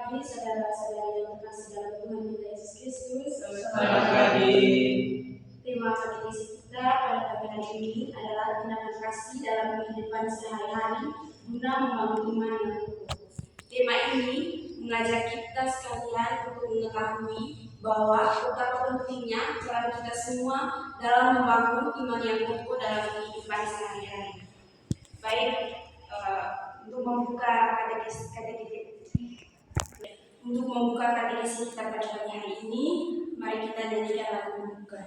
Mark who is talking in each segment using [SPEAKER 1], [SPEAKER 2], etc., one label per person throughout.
[SPEAKER 1] pagi saudara-saudari yang terkasih dalam Tuhan kita Yesus Kristus.
[SPEAKER 2] Selamat pagi.
[SPEAKER 1] Tema katekesi kita pada pagi hari ini adalah tindakan kasih dalam kehidupan sehari-hari guna membangun iman yang utuh. Tema ini mengajak kita sekalian untuk mengetahui bahwa betapa pentingnya peran kita semua dalam membangun iman yang utuh dalam kehidupan sehari-hari. Baik, untuk membuka katekesi kita pada pagi hari ini, mari kita nyanyikan lagu pembuka.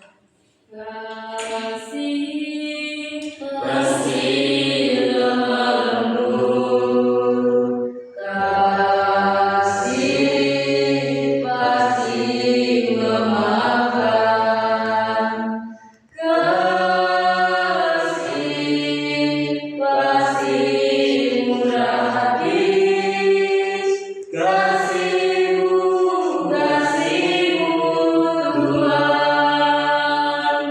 [SPEAKER 1] Kasih lemah lembut, kasih pasti memaafkan, kasih pasti murah hati, kasihmu Tuhan,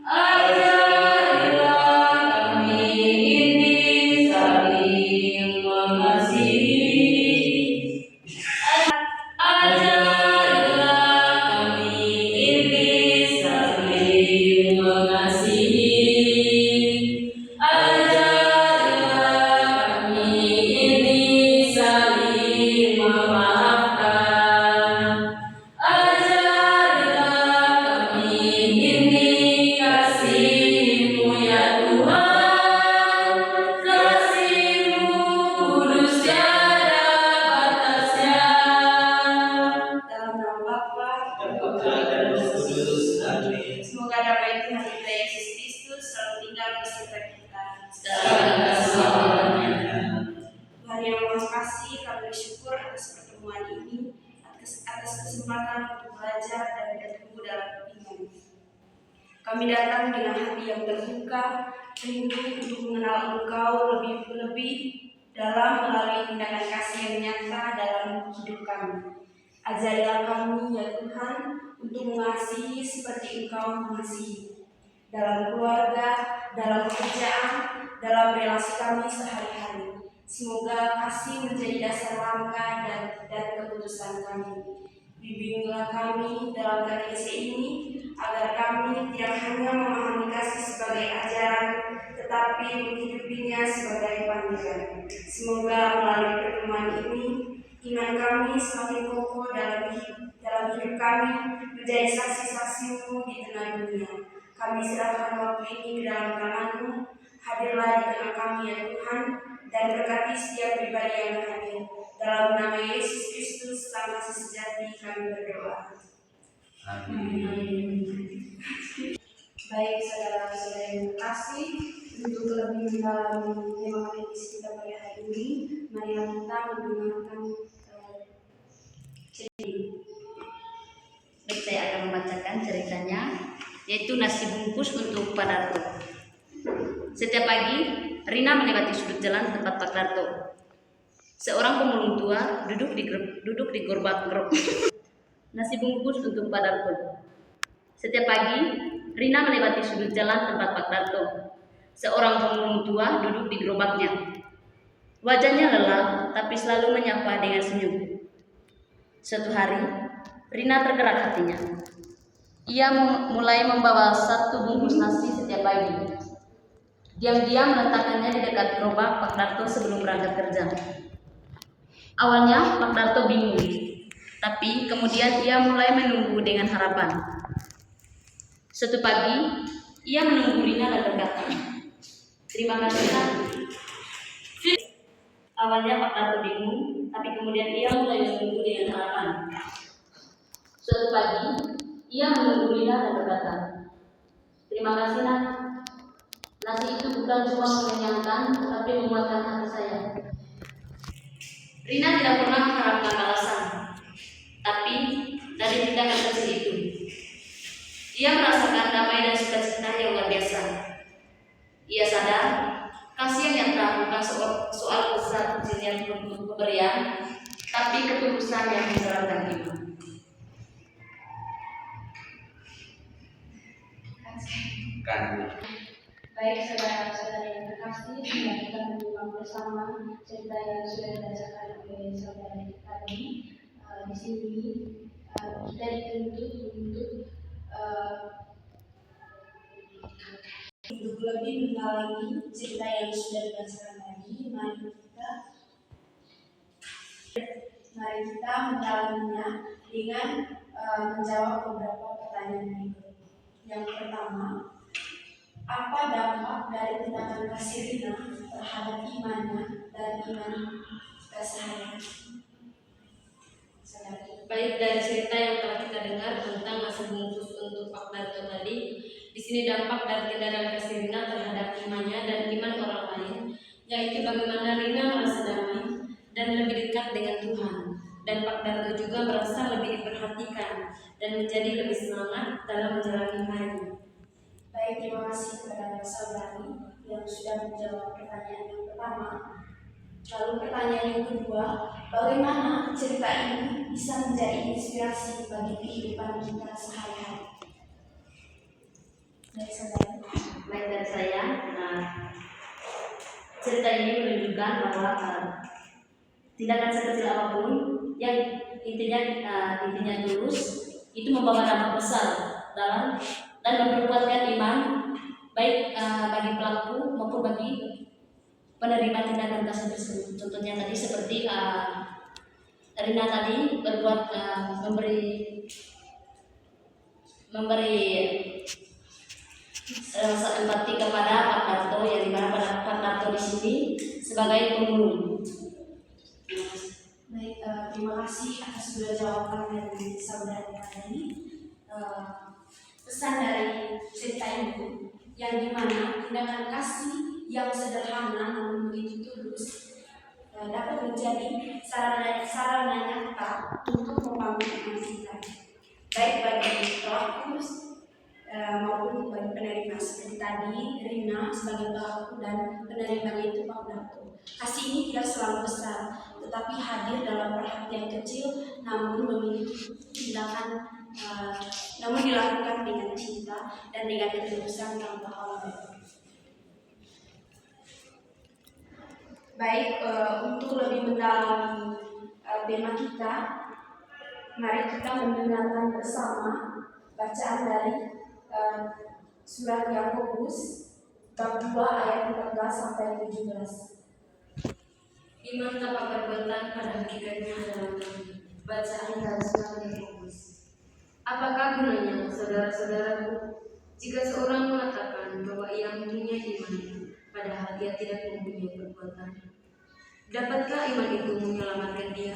[SPEAKER 1] ajarilah kami ini saling mengasihi. Ajarilah kami ini saling mengasihi. Ajarilah kami ini saling memaafkan. Ajarilah kami ini kasih-Mu ya Tuhan. Kasih-Mu kudus tiada batasnya. Dalam nama Bapa,
[SPEAKER 2] Putra dan Roh Kudus. Amin.
[SPEAKER 1] semoga damai Tuhan kita Yesus Kristus selalu tinggal beserta kita.
[SPEAKER 2] Sekarang dan selamanya.
[SPEAKER 1] Tuhan yang Maha Kasih, kami bersyukur atas pertemuan ini, atas kesempatan untuk belajar dan bertumbuh dalam iman. Kami datang dengan hati yang terbuka, rindu untuk mengenal Engkau lebih dalam melalui tindakan kasih yang nyata dalam hidup kami. Ajarilah kami ya Tuhan untuk mengasihi seperti Engkau mengasihi, dalam keluarga, dalam pekerjaan, dalam relasi kami sehari-hari. Semoga kasih menjadi dasar langkah dan keputusan kami. Bimbinglah kami dalam katekesi ini, agar kami tidak hanya memahami kasih sebagai ajaran, tetapi menghidupinya sebagai panggilan. Semoga melalui pertemuan ini, iman kami semakin kokoh dalam hidup kami, menjadi saksi-saksi-Mu di tengah dunia. Kami serahkan waktu ini ke dalam tangan-Mu. Hadirlah di tengah kami ya Tuhan, dan berkati setiap pribadi yang hadir. Dalam nama Yesus Kristus, Sang Kasih sejati, kami berdoa.
[SPEAKER 2] Amin.
[SPEAKER 1] Baik saudara-saudara yang terkasih, untuk lebih mendalami tema katekesi kita pada hari ini, mari kita mendengarkan cerita.
[SPEAKER 3] Baik, saya akan membacakan ceritanya, yaitu nasi bungkus untuk Pak Darto. Setiap pagi, Rina melewati sudut jalan tempat Pak Darto. Seorang pemulung tua duduk di gerobak. Nasi bungkus untuk Pak Darto. Setiap pagi, Rina melewati sudut jalan tempat Pak Darto. Seorang pemulung tua duduk di gerobaknya. Wajahnya lelah, tapi selalu menyapa dengan senyum. Suatu hari, Rina tergerak hatinya. Ia mulai membawa satu bungkus nasi setiap pagi. Diam-diam meletakkannya di dekat gerobak Pak Darto sebelum berangkat kerja. Awalnya Pak Darto bingung, tapi kemudian ia mulai menunggu dengan harapan. Suatu pagi, ia menunggu Rina dan berkata, "Terima kasih, Nak." Awalnya Pak Darto bingung, tapi kemudian ia mulai menunggu dengan harapan. Suatu pagi, ia menunggu Rina dan berkata, "Terima kasih, Nak. Nasi itu bukan cuma mengenyangkan, tetapi menguatkan hati saya." Rina tidak pernah mengharapkan balasan, tapi dari tindakan kecil itu, ia merasakan damai dan sukacita yang luar biasa. Ia sadar, kasih yang nyata bukan soal besar kecilnya pemberian, tapi ketulusan yang mencerahkan iman.
[SPEAKER 1] Baik saudara-saudara yang terkasih, sudah kita menyimak bersama cerita yang sudah dibacakan oleh saudara kita tadi. sini kita dituntut untuk lebih mendalami cerita yang sudah dibacakan tadi. Mari kita mendalaminya dengan menjawab beberapa pertanyaan berikut. Yang pertama, apa dampak dari tindakan kasih Rina terhadap imannya dan iman kita sehari-hari?
[SPEAKER 4] Baik, dari cerita yang telah kita dengar tentang nasi bungkus untuk Pak Darto tadi, di sini dampak dari tindakan kasih Rina terhadap imannya dan iman orang lain, yaitu bagaimana Rina merasa damai dan lebih dekat dengan Tuhan, dan Pak Darto juga merasa lebih diperhatikan dan menjadi lebih semangat dalam menjalani hari.
[SPEAKER 1] Baik, terima kasih kepada saudari yang sudah menjawab pertanyaan yang pertama. Lalu pertanyaan yang kedua, bagaimana cerita ini bisa menjadi inspirasi bagi kehidupan kita sehari-hari? Dari saudari.
[SPEAKER 3] Baik, dari saya, cerita ini menunjukkan bahwa tindakan sekecil apapun yang intinya tulus itu membawa dampak besar dalam dan memperkuatkan iman baik bagi pelaku maupun bagi penerima tindakan kasih tersebut. Contohnya tadi seperti Rina tadi berbuat memberi rasa empati kepada Pak Darto, yang dimana Pak Darto di sini sebagai pemulung.
[SPEAKER 1] Baik, terima kasih atas dua jawaban dari saudara tadi. Pesan dari cerita ini yang dimana tindakan kasih yang sederhana namun begitu tulus dapat menjadi sarana nyata untuk membangun iman kita, baik bagi pelaku maupun bagi penerima. Seperti tadi Rina sebagai pelaku dan penerimanya itu Pak Darto. Kasih ini tidak selalu besar, tetapi hadir dalam perhatian kecil, namun memiliki tindakan namun dilakukan dengan cinta dan dengan ketulusan tanpa halangan. Baik, untuk lebih mendalami tema kita, mari kita mendengarkan bersama bacaan dari surat Yakobus bab 2 ayat 14 sampai 17.
[SPEAKER 4] Iman tanpa perbuatan pada hakikatnya adalah mati. Bacaan dari surat Yakobus. Apakah gunanya, saudara-saudaraku, jika seorang mengatakan bahwa ia mempunyai iman, padahal dia tidak mempunyai perbuatan? Dapatkah iman itu menyelamatkan dia?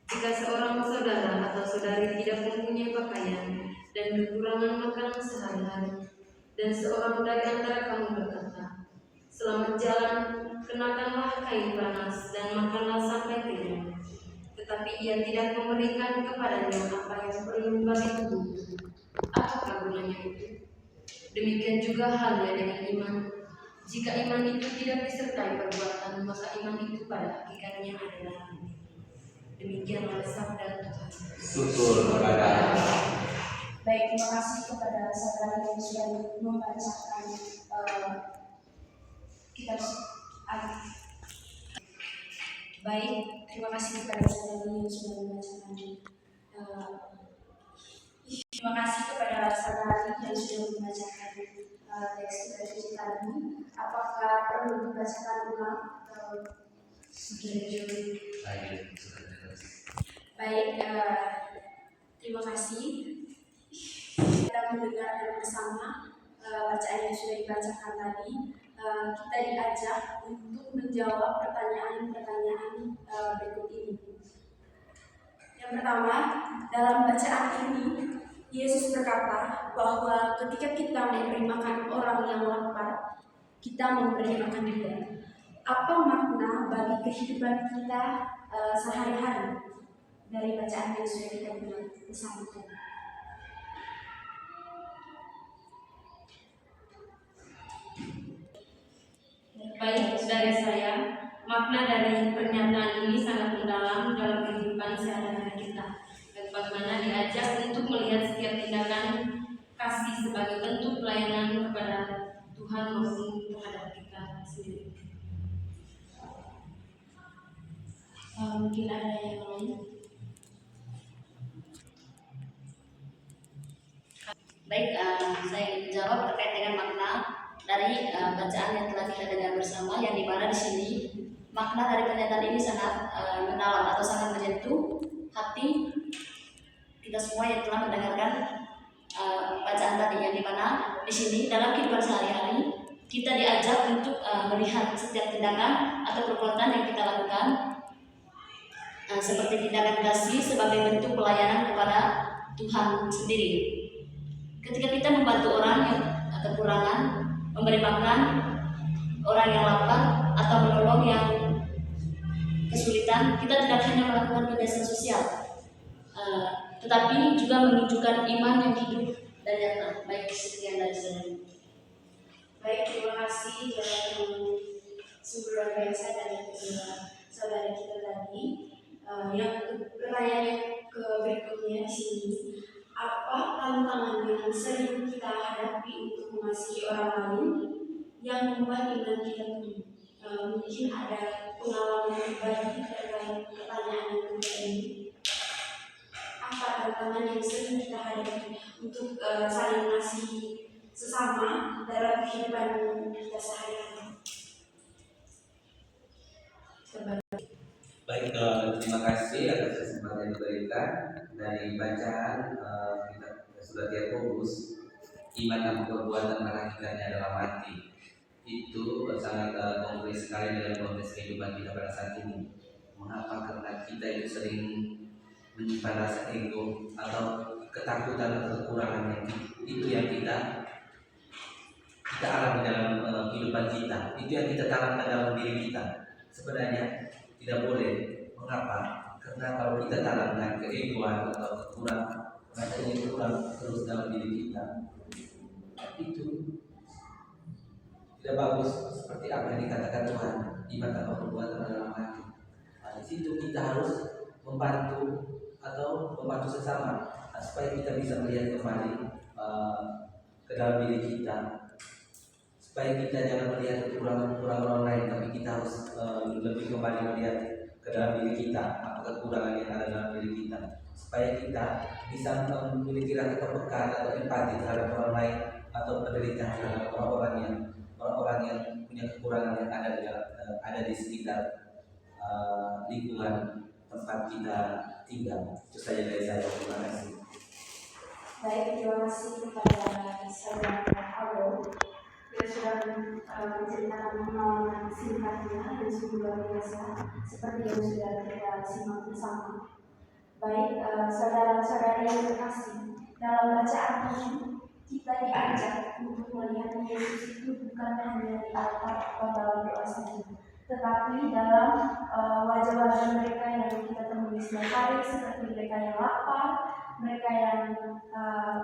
[SPEAKER 4] Jika seorang saudara atau saudari tidak mempunyai pakaian dan kekurangan makanan sehari-hari, dan seorang dari antara kamu berkata, "Selamat jalan, kenakanlah kain panas dan makanlah sampai kenyang," tetapi ia tidak memberikan kepadanya apa yang perlu bagi tubuh, apakah gunanya itu? Demikian juga halnya dengan iman. Jika iman itu tidak disertai perbuatan, maka iman itu pada hakikatnya adalah mati. Demikianlah sabda Tuhan.
[SPEAKER 2] Syukur kepada Allah.
[SPEAKER 1] Baik, terima kasih kepada saudara yang sudah membacakan kitab Baik, terima kasih kepada saudara yang sudah membacakan. Terima kasih kepada saudara yang sudah membacakan teks kita suci tadi. Apakah perlu dibacakan ulang atau sudah? Baik, terima kasih. Kita mendengarkan bersama bacaan yang sudah dibacakan tadi. Kita diajak untuk menjawab pertanyaan-pertanyaan berikut ini. Yang pertama, dalam bacaan ini Yesus berkata bahwa ketika kita memberi makan orang yang lapar, kita memberi makan dia. Apa makna bagi kehidupan kita sehari-hari dari bacaan yang sudah kita dengar bersama tadi?
[SPEAKER 4] Baik, dari saya, makna dari pernyataan ini sangat mendalam dalam kehidupan sehari-hari kita. Dan bagaimana diajak untuk melihat setiap tindakan kasih sebagai bentuk pelayanan kepada Tuhan maupun terhadap kita sendiri.
[SPEAKER 1] Mungkin ada yang lain?
[SPEAKER 3] Baik, saya ingin menjawab terkait dengan makna dari bacaan yang telah kita dengar bersama, yang dimana di sini makna dari pernyataan ini sangat mendalam atau sangat menyentuh hati kita semua yang telah mendengarkan bacaan tadi, yang dimana di sini dalam kehidupan sehari-hari kita diajak untuk melihat setiap tindakan atau perbuatan yang kita lakukan seperti tindakan kasih sebagai bentuk pelayanan kepada Tuhan sendiri. Ketika kita membantu orang yang kekurangan, memberi makan orang yang lapar, atau menolong yang kesulitan, kita tidak hanya melakukan kegiatan sosial, tetapi juga menunjukkan iman yang hidup dan nyata. Baik, sekian dari saya.
[SPEAKER 1] Baik, terima kasih sumber luar biasa dari kedua saudara kita tadi. Yang pertanyaan ke berikutnya di sini, apa tantangan yang sering kita hadapi untuk mengasihi orang lain yang membuat iman kita tumbuh? Mungkin ada pengalaman pribadi terkait pertanyaan yang kedua ini. Apa tantangan yang sering kita hadapi untuk saling mengasihi sesama dalam kehidupan kita sehari-hari?
[SPEAKER 2] Baik, terima kasih atas kesempatan yang diberikan dari bacaan kitab surat Yakobus. Iman tanpa perbuatan meragikannya dalam hati. Itu sangat konkret sekali dalam konteks kehidupan kita pada saat ini. Mengapa? Karena kita itu sering menyimpan rasa ego atau ketakutan atau kekurangan yang itu yang kita alami dalam kehidupan kita. Itu yang kita tanamkan dalam diri kita. Sebenarnya tidak boleh. Mengapa? Karena kalau kita tanamkan keegoan atau kekurangan, rasa ingin kurang terus dalam diri kita, itu tidak bagus. Seperti apa yang dikatakan Tuhan, iman tanpa perbuatan dalam hati. Nah, di situ kita harus membantu sesama supaya kita bisa melihat kembali ke dalam diri kita, supaya kita jangan melihat kekurangan orang lain, tapi kita harus lebih kembali melihat ke dalam diri kita, apa kekurangan yang ada dalam diri kita, supaya kita bisa memiliki rasa kepekaan atau empati terhadap orang lain atau penderitaan terhadap orang-orang yang punya kekurangan yang ada di sekitar lingkungan tempat kita tinggal. Itu saja dari saya. Terima kasih.
[SPEAKER 1] Baik, terima kasih kepada saudara Aldo yang sudah menceritakan pengalaman singkatnya yang sungguh luar biasa seperti yang sudah kita simak bersama. Baik, saudara-saudara yang terkasih, dalam bacaan ini kita diajak untuk melihat Yesus itu bukan hanya di altar atau dalam doa saja, tetapi dalam wajah-wajah mereka yang kita temui setiap hari, seperti mereka yang lapar, mereka yang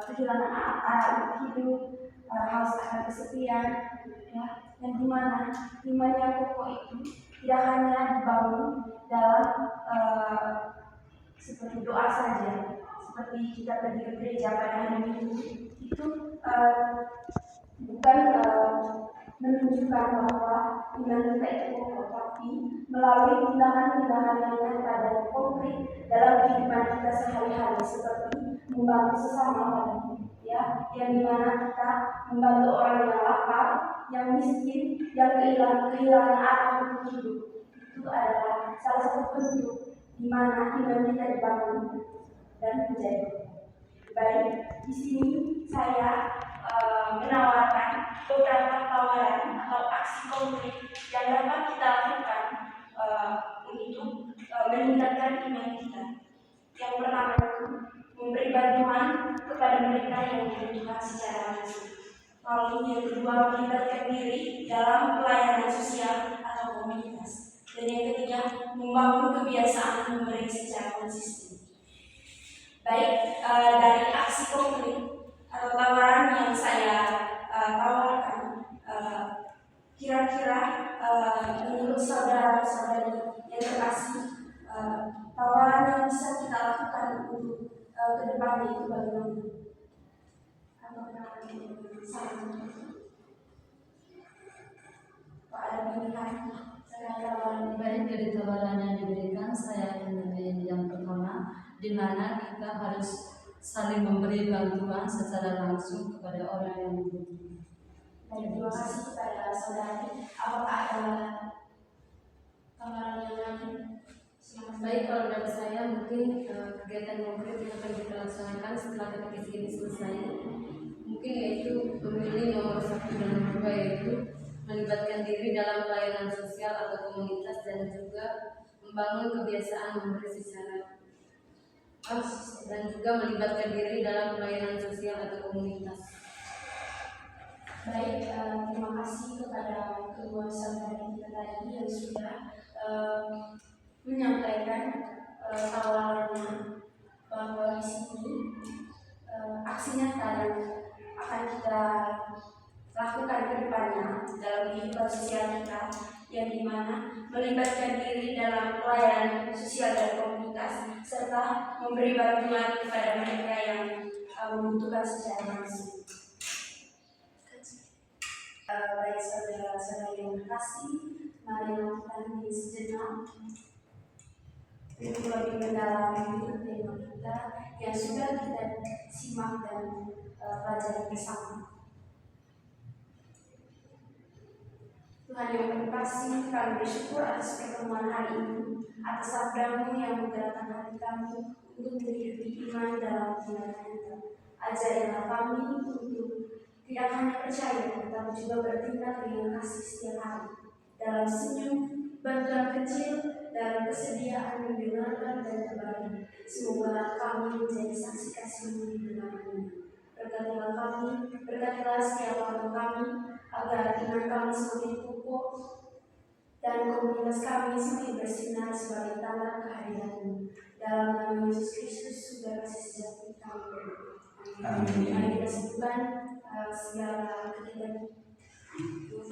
[SPEAKER 1] kehilangan arah hidup, haus akan kesepian, ya, yang dimana iman yang kokoh itu tidak hanya dibangun dalam seperti doa saja, seperti kita pergi ke gereja pada hari Minggu, itu bukan menunjukkan bahwa iman kita itu kokoh, tapi melalui tindakan-tindakan yang nyata dan konkret dalam kehidupan kita sehari-hari, seperti membantu sesama tadi, ya, yang dimana kita membantu orang yang lapar, yang miskin, yang kehilangan arah untuk hidup. Itu adalah salah satu bentuk di mana iman kita dibangun dan menjadi baik. Di sini saya menawarkan beberapa tawaran atau aksi konkret yang dapat kita lakukan untuk meningkatkan iman kita. Yang pertama itu memberi bantuan kepada mereka yang membutuhkan secara langsung. Lalu yang kedua, melibatkan diri dalam pelayanan sosial atau komunitas. Dan yang ketiga, membangun kebiasaan memberi secara konsisten. Baik, dari aksi konkret atau tawaran yang saya tawarkan, kira-kira menurut saudara-saudari yang terkasih, tawaran yang bisa kita lakukan untuk ke depannya itu bagaimana? Apakah sama? Pak, ada pilihan?
[SPEAKER 5] Baik, dari tawaran yang diberikan, saya akan memilih yang pertama, di mana kita harus saling memberi bantuan secara langsung kepada orang yang membutuhkan.
[SPEAKER 1] Baik, terima kasih kepada saudari. Apakah ada tambahan yang lain? Silakan.
[SPEAKER 4] Baik, kalau dari saya mungkin kegiatan konkret yang akan kita laksanakan setelah katekesi ini selesai mungkin yaitu memilih nomor 1 dan nomor 2, yaitu melibatkan diri dalam pelayanan sosial atau komunitas dan juga membangun kebiasaan memberi secara dan juga melibatkan diri dalam pelayanan sosial atau komunitas.
[SPEAKER 1] Baik, terima kasih kepada kedua saudari kita tadi yang sudah menyampaikan tawarannya bahwa di sini aksi nyata yang akan kita lakukan ke depannya dalam kehidupan sosial kita, yang dimana melibatkan diri dalam pelayanan sosial dan komunitas serta memberi bantuan kepada mereka yang membutuhkan secara langsung. Baik saudara-saudara yang terkasih, mari kita sejenak untuk lebih mendalami tema kita yang sudah kita simak dan pelajari bersama. Tuhan yang terkasih, kami bersyukur atas pertemuan hari ini, atas sabda-Mu yang menggerakkan hati kami untuk menghidupi iman dalam tindakan. Ajarilah kami untuk tidak hanya percaya, tetapi juga bertindak dengan kasih setiap hari. Dalam senyum, bantuan kecil, dalam kesediaan mendengarkan dan berbagi. Semoga kami menjadi saksi kasih-Mu di tengah-tengah. Berkatilah kami, berkatilah setiap orang kami, agar iman kami semakin kokoh dan komunitas kami semakin bersinar sebagai tanda kehadiran-Mu. Dalam nama Yesus Kristus, sudah kasih sejati kami berdoa. Amin. Mari kita sebutkan segala kegiatan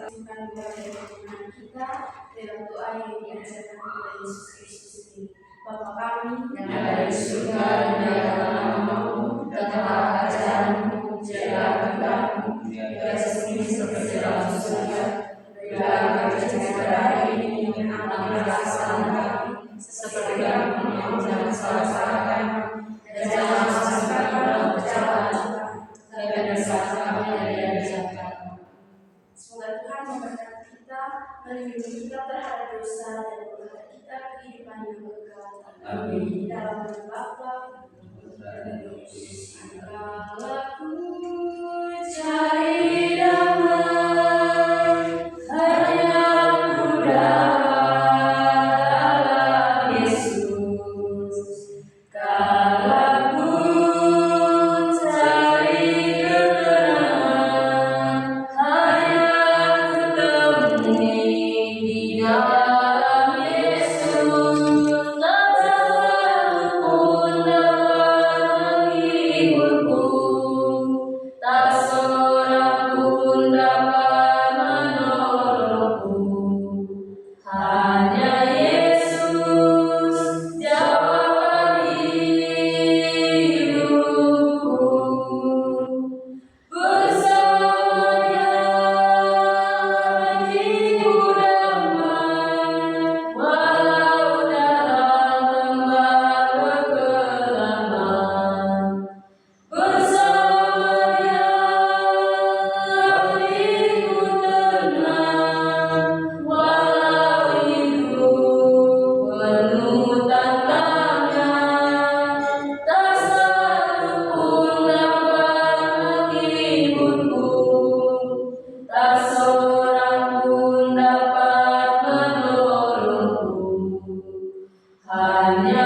[SPEAKER 1] kita dalam kita dalam doa yang diajarkan oleh Yesus Kristus sendiri. Bapa kami
[SPEAKER 5] yang ada di surga, dimuliakanlah namamu, datanglah kerajaanmu, jadilah kehendakmu di atas bumi seperti dalam surga. Berilah kami rezeki hari ini, dan ampunilah kesalahan kami, seperti kami mengampuni kesalahan kami, dan jangan masukkan kami dalam pencobaan, tapi bebaskanlah kami dari yang jahat.
[SPEAKER 1] Semoga Tuhan memberkati kita, melindungi kita terhadap dosa dan memberikan kita kehidupan yang kekal.
[SPEAKER 5] Amin.
[SPEAKER 1] Dalam nama Bapa dan Yesus.
[SPEAKER 5] Aku cari damai hanya dalam Yesus. Kalau aku cari ketenangan hanya kutemui di dalam Yesus. Tak satupun dapat menghiburku, tak seorang pun dapat menolongku. Hanya Yesus jawaban hidupku. Bersamanya hatiku damai, walau dalam lembah kegelapan. Bersamanya hatiku tenang, walau hidup penuh tantangan. Tak satupun dapat menghiburku, tak seorang pun dapat menolongku. Hanya